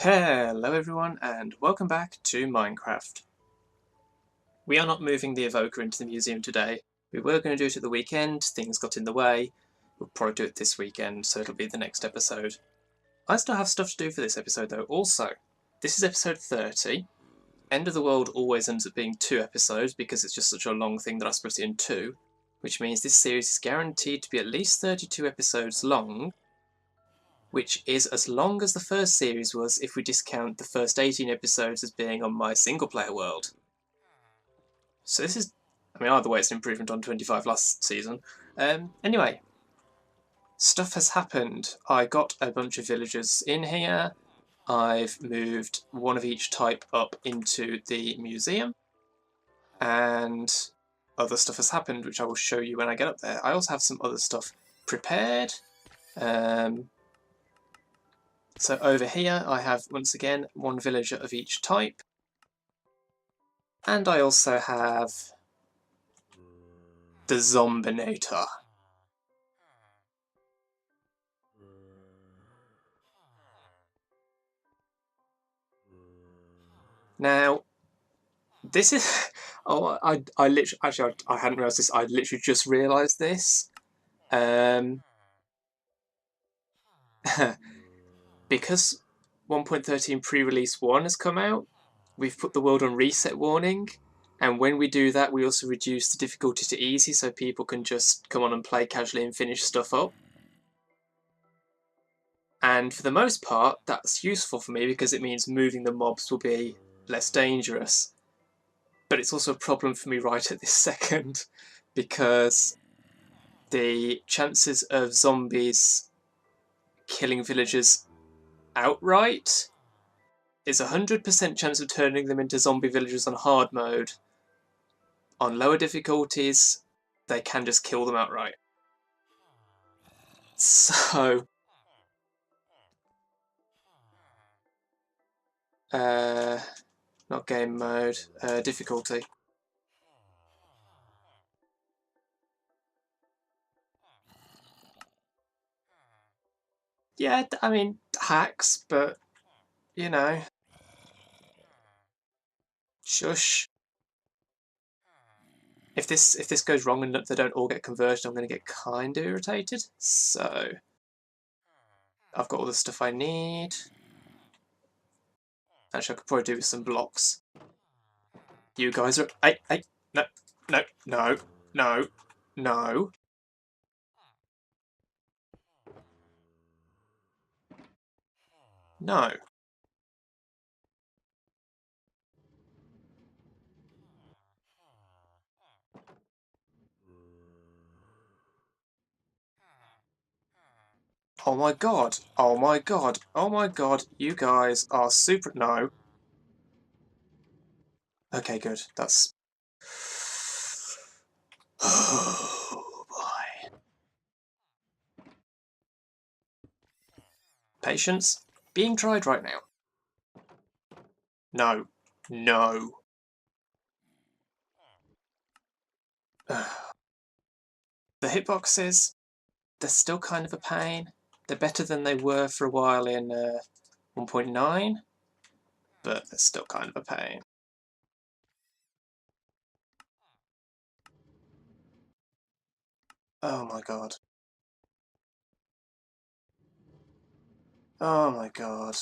Hello everyone and welcome back to Minecraft. We are not moving the evoker into the museum today. We were going to do it at the weekend, things got in the way. We'll probably do it this weekend, so it'll be the next episode. I still have stuff to do for this episode though. Also, this is episode 30. End of the World always ends up being 2 episodes because it's just such a long thing that I split it in 2, which means this series is guaranteed to be at least 32 episodes long, which is as long as the first series was if we discount the first 18 episodes as being on my single-player world. So this is, either way it's an improvement on 25 last season. Anyway, stuff has happened. I got a bunch of villagers in here. I've moved one of each type up into the museum. And other stuff has happened, which I will show you when I get up there. I also have some other stuff prepared. So over here I have, once again, one villager of each type. And I also have the Zombinator. Now, this is... Oh, I literally... Actually, I hadn't realised this. I literally just realised this. Because 1.13 pre-release 1 has come out, we've put the world on reset warning, and when we do that we also reduce the difficulty to easy so people can just come on and play casually and finish stuff up. And for the most part that's useful for me because it means moving the mobs will be less dangerous. But it's also a problem for me right at this second because the chances of zombies killing villagers outright is 100% chance of turning them into zombie villagers on hard mode. On lower difficulties, they can just kill them outright. So, not game mode, difficulty. Yeah, I mean, hacks, but, you know. Shush. If this goes wrong and they don't all get converted, I'm going to get kind of irritated. So, I've got all the stuff I need. Actually, I could probably do with some blocks. You guys are... Hey, no, no, no, no, no. No. Oh my god, oh my god, oh my god, you guys are super... No. Okay, good, that's... Oh boy. Patience being tried right now. No. No. The hitboxes, they're still kind of a pain. They're better than they were for a while in 1.9, but they're still kind of a pain. Oh my god. Oh my god.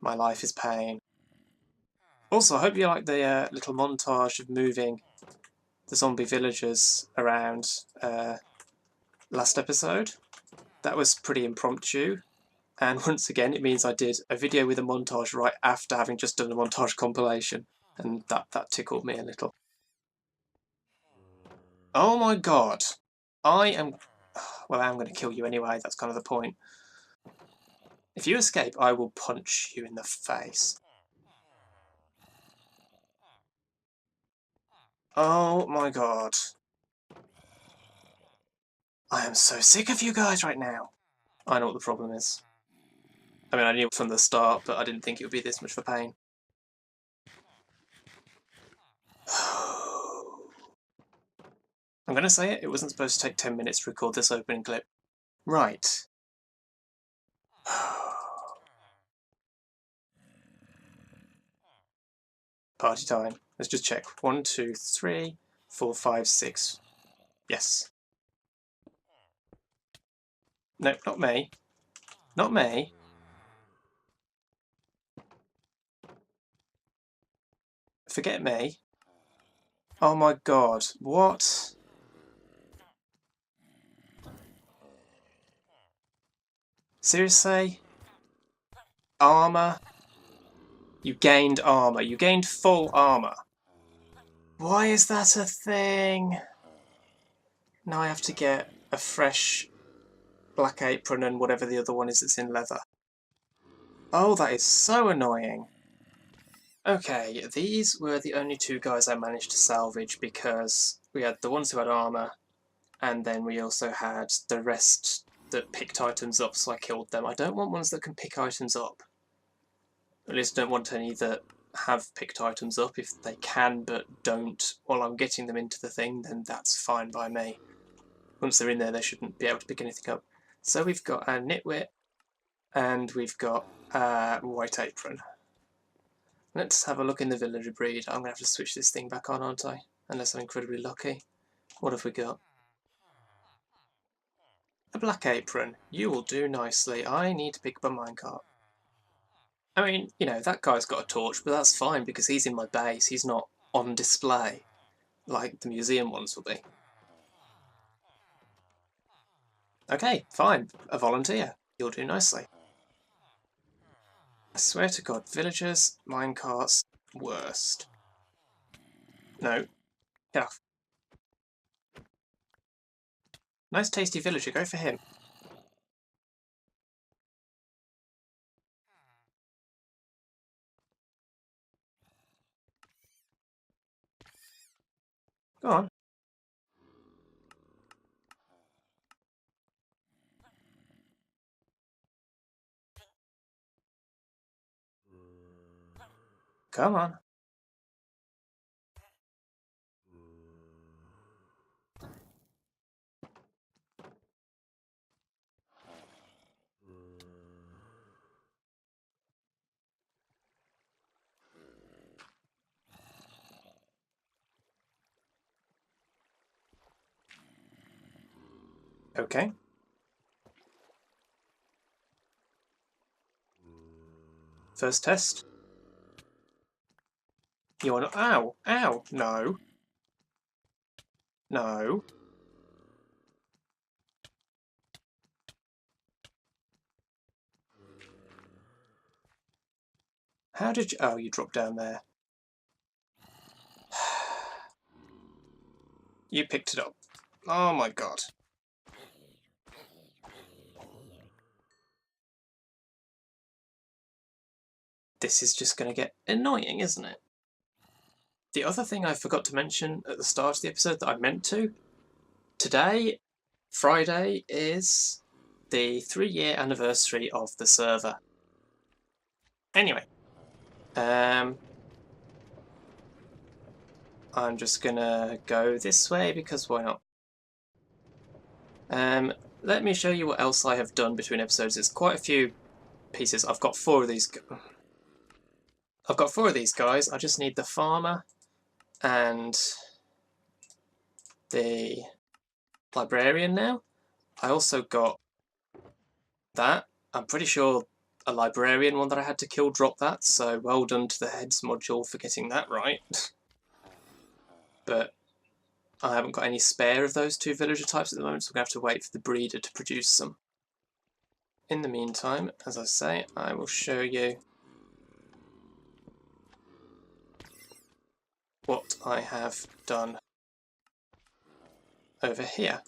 My life is pain. Also, I hope you like the little montage of moving the zombie villagers around last episode. That was pretty impromptu, and once again it means I did a video with a montage right after having just done a montage compilation, and that tickled me a little. Oh my god! I am... Well, I'm going to kill you anyway, that's kind of the point. If you escape, I will punch you in the face. Oh my god. I am so sick of you guys right now. I know what the problem is. I mean, I knew from the start, but I didn't think it would be this much of a pain. I'm going to say it, it wasn't supposed to take 10 minutes to record this opening clip. Right. Party time. Let's just check. 1, 2, 3, 4, 5, 6. Yes. No, not me. Not me. Forget me. Oh my god. What? Seriously? Armour? You gained armour. You gained full armour. Why is that a thing? Now I have to get a fresh black apron and whatever the other one is that's in leather. Oh, that is so annoying. Okay, these were the only two guys I managed to salvage because we had the ones who had armour and then we also had the rest that picked items up, so I killed them. I don't want ones that can pick items up. At least I don't want any that have picked items up. If they can but don't while I'm getting them into the thing, then that's fine by me. Once they're in there, they shouldn't be able to pick anything up. So we've got a nitwit and we've got a white apron. Let's have a look in the villager breed. I'm going to have to switch this thing back on, aren't I? Unless I'm incredibly lucky. What have we got? A black apron. You will do nicely. I need to pick up a minecart. I mean, you know, that guy's got a torch, but that's fine because he's in my base. He's not on display like the museum ones will be. Okay, fine. A volunteer. You'll do nicely. I swear to God, villagers, minecarts, worst. No. Get off. Nice tasty villager, go for him. Go on. Come on. Okay. First test. You wanna... Ow! Ow! No. No. How did you... Oh, you dropped down there. You picked it up. Oh my God. This is just going to get annoying, isn't it? The other thing I forgot to mention at the start of the episode that I meant to, today, Friday, is the 3-year anniversary of the server. Anyway, I'm just gonna go this way because why not? Let me show you what else I have done between episodes. It's quite a few pieces. I've got 4 of these. I've got 4 of these guys. I just need the farmer and the librarian now. I also got that. I'm pretty sure a librarian one that I had to kill dropped that, so well done to the heads module for getting that right. But I haven't got any spare of those 2 villager types at the moment, so I'm going to have to wait for the breeder to produce some. In the meantime, as I say, I will show you what I have done over here.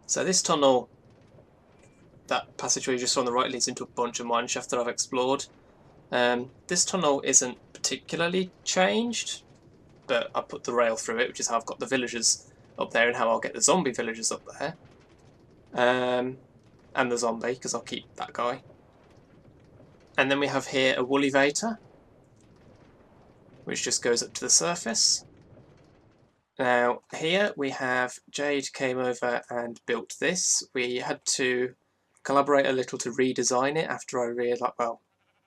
So this tunnel, that passageway just on the right, leads into a bunch of mine shafts that I've explored. This tunnel isn't particularly changed, but I put the rail through it, which is how I've got the villagers up there and how I'll get the zombie villagers up there. And the zombie, because I'll keep that guy. And then we have here a woollivator, which just goes up to the surface. Now here we have Jade came over and built this. We had to collaborate a little to redesign it after I realised, well,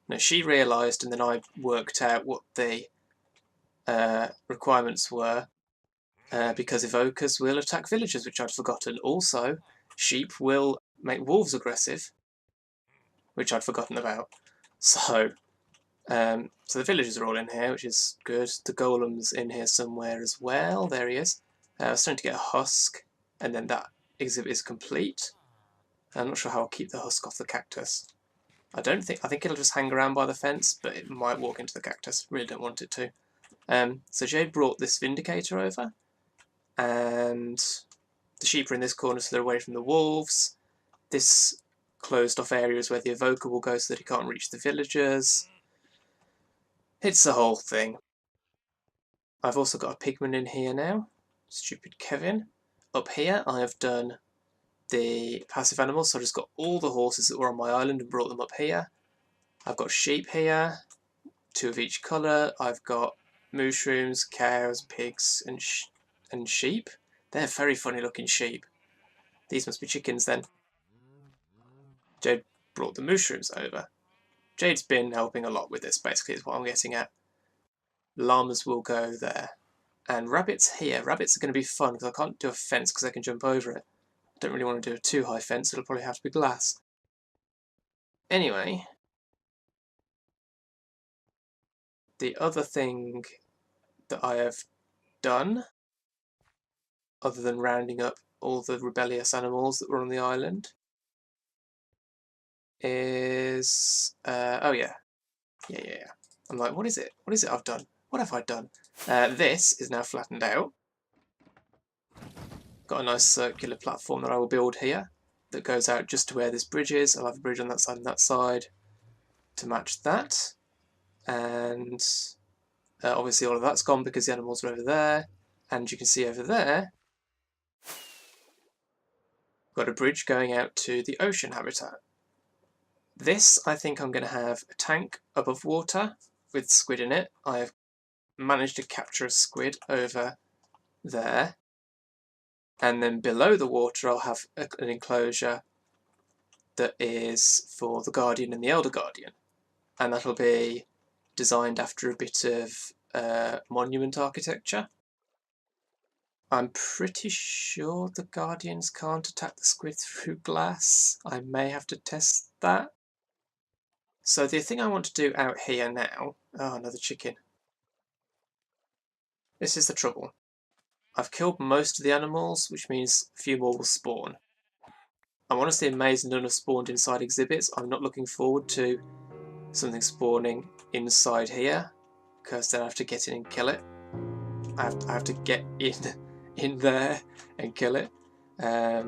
Now she realised, and then I worked out what the requirements were, because evokers will attack villagers, which I'd forgotten. Also, sheep will make wolves aggressive, which I'd forgotten about. So the villagers are all in here, which is good. The golem's in here somewhere as well. There he is. I was starting to get a husk, and then that exhibit is complete. I'm not sure how I'll keep the husk off the cactus. I think it'll just hang around by the fence, but it might walk into the cactus. Really don't want it to. So Jade brought this Vindicator over, and the sheep are in this corner so they're away from the wolves. This closed off area is where the evoker will go so that he can't reach the villagers. It's the whole thing. I've also got a pigman in here now. Stupid Kevin. Up here I have done the passive animals, so I just got all the horses that were on my island and brought them up here. I've got sheep here, 2 of each colour. I've got mushrooms, cows, pigs and sheep. They're very funny looking sheep. These must be chickens then. Jade brought the mushrooms over. Jade's been helping a lot with this, basically, is what I'm getting at. Llamas will go there. And rabbits here. Rabbits are going to be fun because I can't do a fence because I can jump over it. I don't really want to do a too high fence, it'll probably have to be glass. Anyway, the other thing that I have done, other than rounding up all the rebellious animals that were on the island, is oh yeah. I'm like, what is it? What is it I've done? What have I done? This is now flattened out. Got a nice circular platform that I will build here that goes out just to where this bridge is. I'll have a bridge on that side and that side to match that. And obviously all of that's gone because the animals are over there. And you can see over there, got a bridge going out to the ocean habitat. This, I think I'm going to have a tank above water with squid in it. I've managed to capture a squid over there. And then below the water I'll have an enclosure that is for the Guardian and the Elder Guardian. And that'll be designed after a bit of monument architecture. I'm pretty sure the Guardians can't attack the squid through glass. I may have to test that. So the thing I want to do out here now... Oh, another chicken. This is the trouble. I've killed most of the animals, which means a few more will spawn. I'm honestly amazed none have spawned inside exhibits. I'm not looking forward to something spawning inside here, because then I have to get in and kill it. I have to get in there and kill it. Not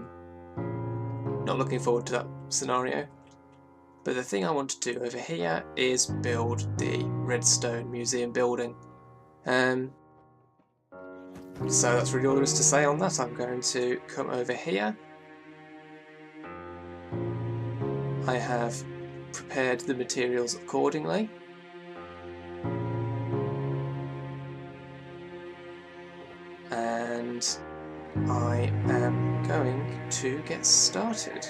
looking forward to that scenario. But the thing I want to do over here is build the redstone museum building. So that's really all there is to say on that. I'm going to come over here. I have prepared the materials accordingly. And I am going to get started.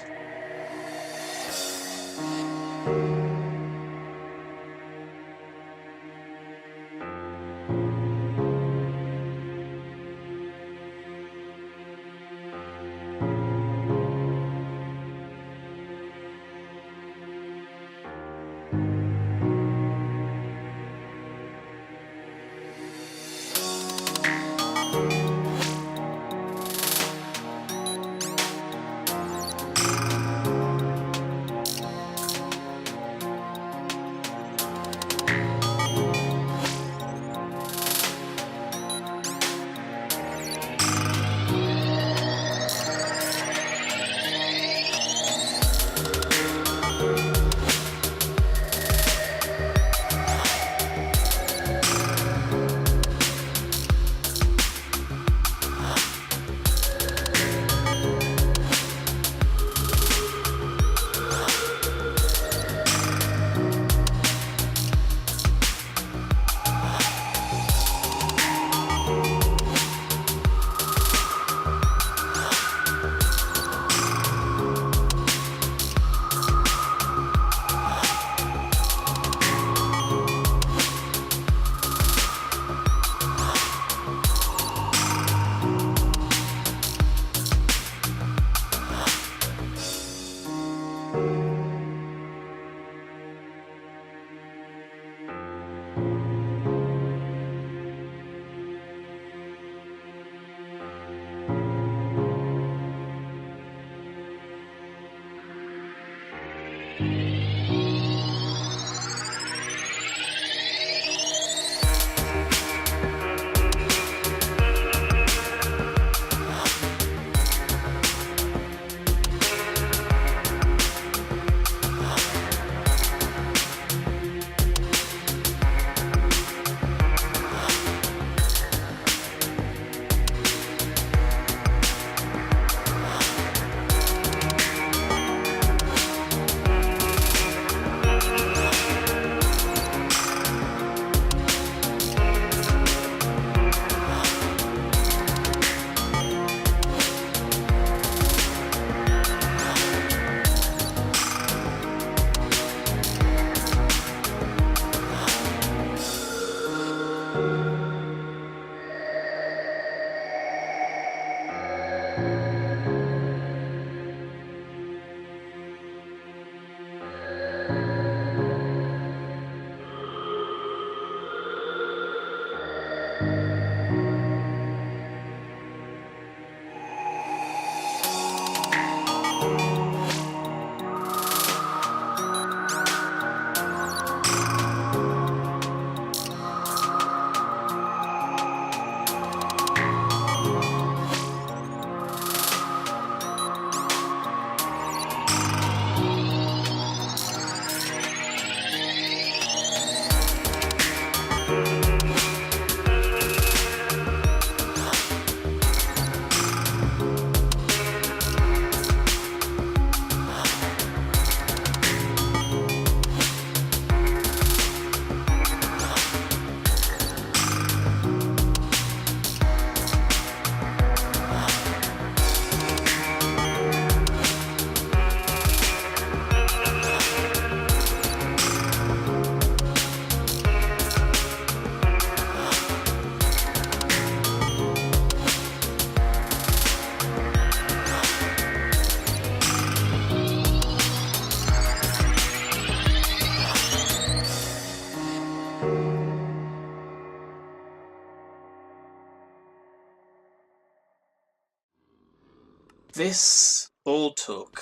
This all took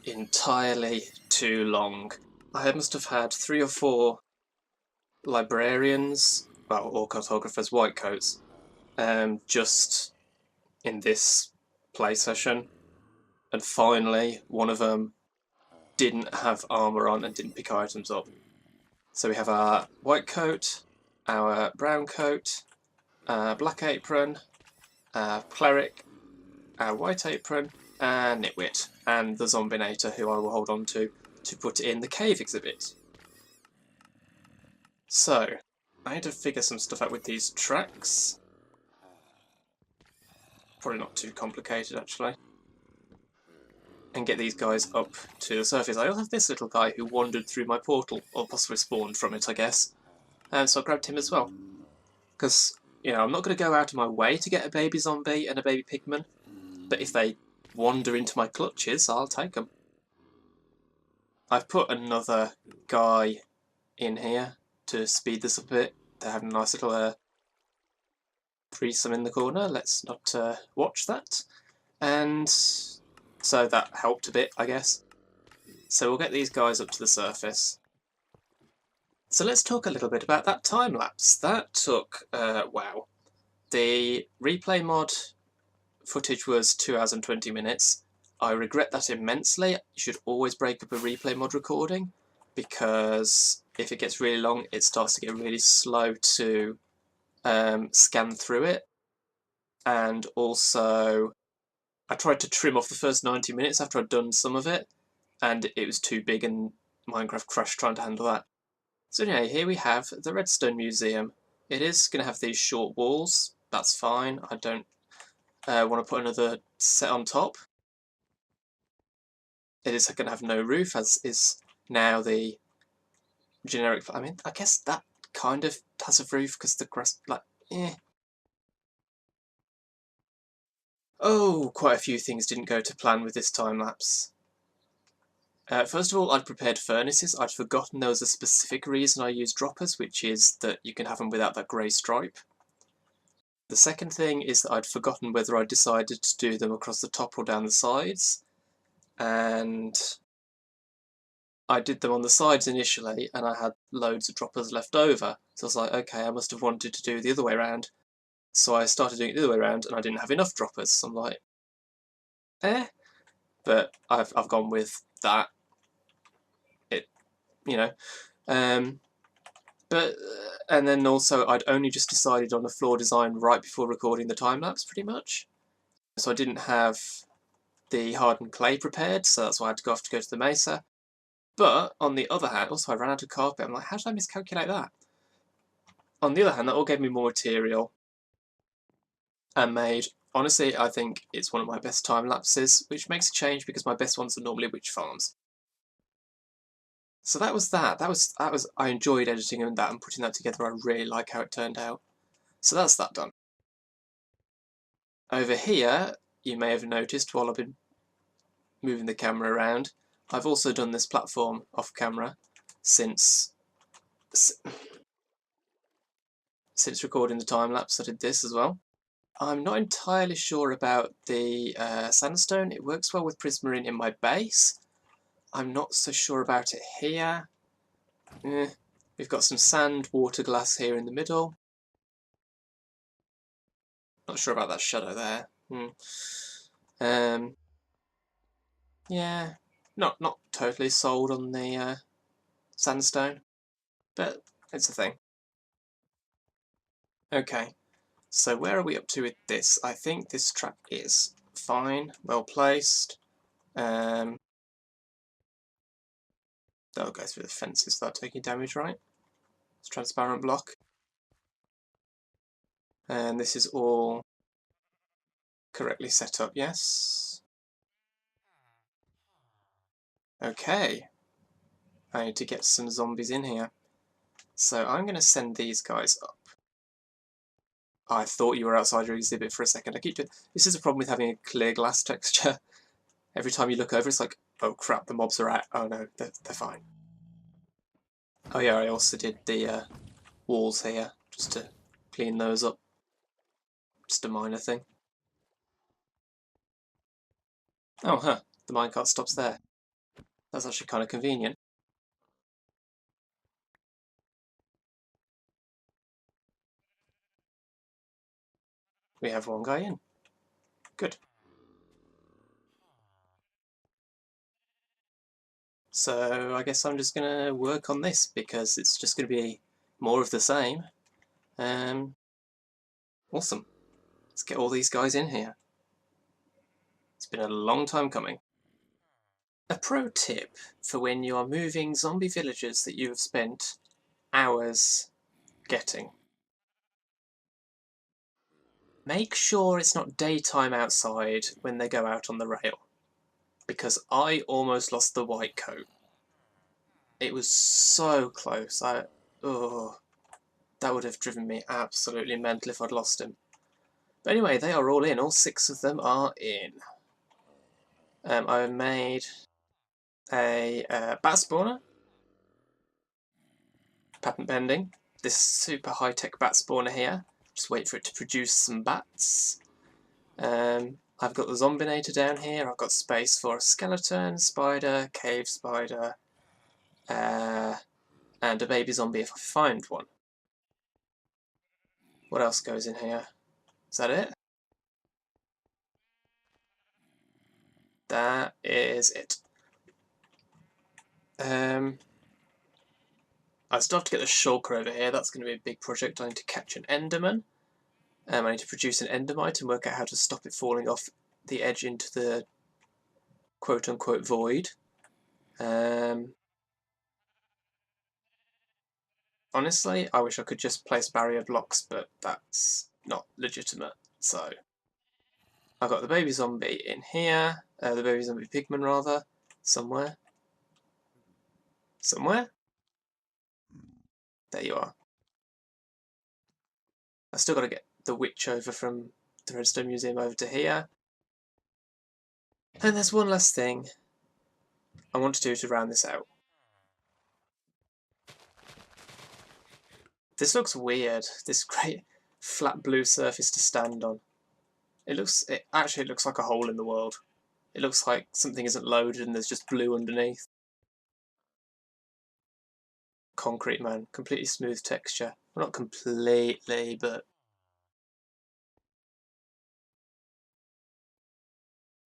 entirely too long. I must have had 3 or 4 librarians, well, or cartographers, white coats, just in this play session, and finally one of them didn't have armour on and didn't pick items up. So we have our white coat, our brown coat, black apron, cleric, our white apron, and nitwit, and the zombinator, who I will hold on to put in the cave exhibit. So, I need to figure some stuff out with these tracks. Probably not too complicated, actually. And get these guys up to the surface. I also have this little guy who wandered through my portal, or possibly spawned from it, I guess. And so I grabbed him as well. Because, you know, I'm not going to go out of my way to get a baby zombie and a baby pigman, but if they wander into my clutches, I'll take them. I've put another guy in here to speed this up a bit. They have a nice little threesome in the corner. Let's not watch that. And so that helped a bit, I guess. So we'll get these guys up to the surface. So let's talk a little bit about that time lapse. That took, wow. The replay mod footage was 2 hours and 20 minutes. I regret that immensely. You should always break up a replay mod recording, because if it gets really long, it starts to get really slow to scan through it. And also, I tried to trim off the first 90 minutes after I'd done some of it, and it was too big and Minecraft crashed trying to handle that. So anyway, here we have the Redstone Museum. It is going to have these short walls. That's fine. I don't want to put another set on top. It is going to have no roof, as is now the generic. I mean, I guess that kind of has a roof because the grass, like, eh. Oh, quite a few things didn't go to plan with this time lapse. First of all, I'd prepared furnaces. I'd forgotten there was a specific reason I used droppers, which is that you can have them without that grey stripe. The second thing is that I'd forgotten whether I decided to do them across the top or down the sides, and I did them on the sides initially, and I had loads of droppers left over. So I was like, okay, I must have wanted to do the other way around. So I started doing it the other way around, and I didn't have enough droppers. So I'm like, but I've gone with that. It, you know, but and then also I'd only just decided on a floor design right before recording the time lapse, pretty much. So I didn't have the hardened clay prepared, so that's why I had to go to the mesa. But on the other hand, also I ran out of carpet. I'm like, how did I miscalculate that? On the other hand, that all gave me more material and made, honestly, I think it's one of my best time lapses, which makes a change because my best ones are normally witch farms. So that was that. I enjoyed editing that and putting that together. I really like how it turned out. So that's that done. Over here, you may have noticed while I've been moving the camera around, I've also done this platform off camera since recording the time lapse. I did this as well. I'm not entirely sure about the sandstone. It works well with prismarine in my base. I'm not so sure about it here. We've got some sand water glass here in the middle. Not sure about that shadow there. Yeah, not totally sold on the sandstone, but it's a thing. Okay, so where are we up to with this? I think this trap is fine, well placed. That'll go through the fences without taking damage, right? It's transparent block. And this is all correctly set up, yes? Okay. I need to get some zombies in here. So I'm going to send these guys up. I thought you were outside your exhibit for a second. I keep doing... This is a problem with having a clear glass texture. Every time you look over, it's like, oh crap, the mobs are out. Oh no, they're fine. Oh yeah, I also did the walls here, just to clean those up. Just a minor thing. Oh, huh, the minecart stops there. That's actually kind of convenient. We have one guy in. Good. So I guess I'm just going to work on this, because it's just going to be more of the same. Awesome. Let's get all these guys in here. It's been a long time coming. A pro tip for when you are moving zombie villagers that you have spent hours getting. Make sure it's not daytime outside when they go out on the rail, because I almost lost the white coat. It was so close. Oh, that would have driven me absolutely mental if I'd lost him. But anyway, they are all in. All 6 of them are in. I made a bat spawner. Patent pending. This super high-tech bat spawner here. Just wait for it to produce some bats. I've got the Zombinator down here. I've got space for a skeleton, spider, cave spider, and a baby zombie if I find one. What else goes in here? Is that it? That is it. I still have to get the shulker over here. That's going to be a big project. I need to catch an enderman. I need to produce an endermite and work out how to stop it falling off the edge into the quote-unquote void. Honestly, I wish I could just place barrier blocks, but that's not legitimate. So I've got the baby zombie in here, the baby zombie pigman rather, somewhere. Somewhere? There you are. I still got to get the witch over from the Redstone Museum over to here. And there's one last thing I want to do to round this out. This looks weird, this great flat blue surface to stand on. It actually looks like a hole in the world. It looks like something isn't loaded and there's just blue underneath. Concrete, man. Completely smooth texture. Well, not completely, but...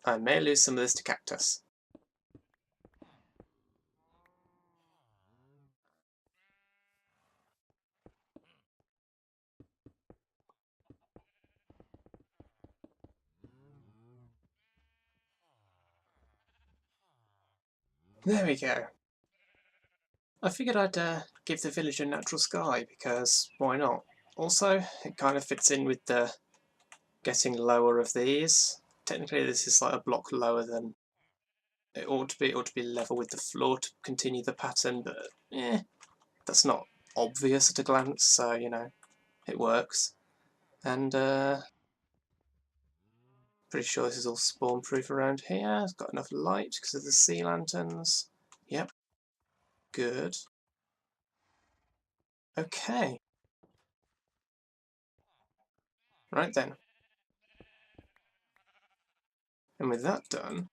I may lose some of this to cactus. There we go. I figured I'd give the village a natural sky, because why not? Also, it kind of fits in with the getting lower of these. Technically this is like a block lower than it ought to be. It ought to be level with the floor to continue the pattern, but that's not obvious at a glance, so you know, it works. And pretty sure this is all spawn proof around here. It's got enough light because of the sea lanterns. Yep. Good. Okay. Right then. And with that done,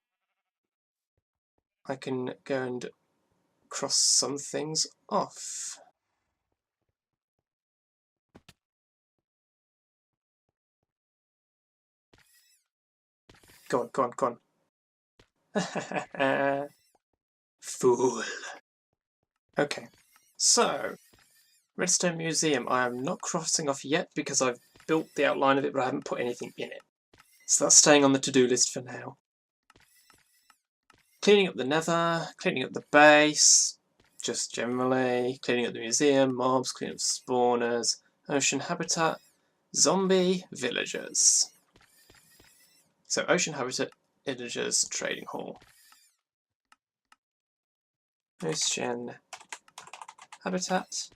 I can go and cross some things off. Go on, go on, go on. Fool. Okay, so Redstone Museum I am not crossing off yet because I've built the outline of it but I haven't put anything in it. So that's staying on the to-do list for now. Cleaning up the nether, cleaning up the base, just generally, cleaning up the museum, mobs, cleaning up spawners, ocean habitat, zombie villagers. So ocean habitat, villagers, trading hall. Ocean habitat.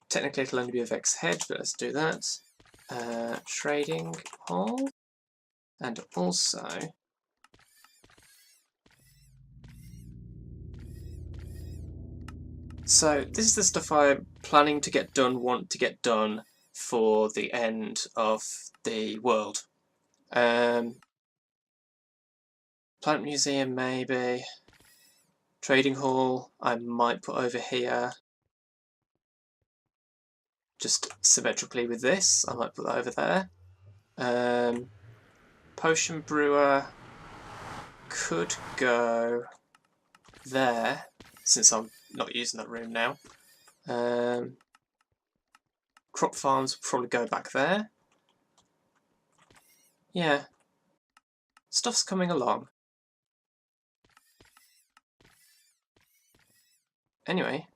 Technically it'll only be a vex head, but let's do that. Trading hall. And also so this is the stuff I'm planning to get done, want to get done for the end of the world. Plant museum maybe. Trading hall I might put over here. Just symmetrically with this, I might put that over there. Potion brewer could go there, since I'm not using that room now. Crop farms will probably go back there. Yeah, stuff's coming along. Anyway,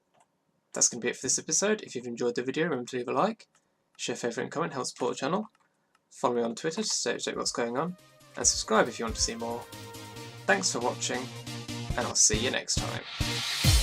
that's going to be it for this episode. If you've enjoyed the video, remember to leave a like, share, favourite and comment, help support the channel. Follow me on Twitter to stay up to date what's going on, and subscribe if you want to see more. Thanks for watching, and I'll see you next time.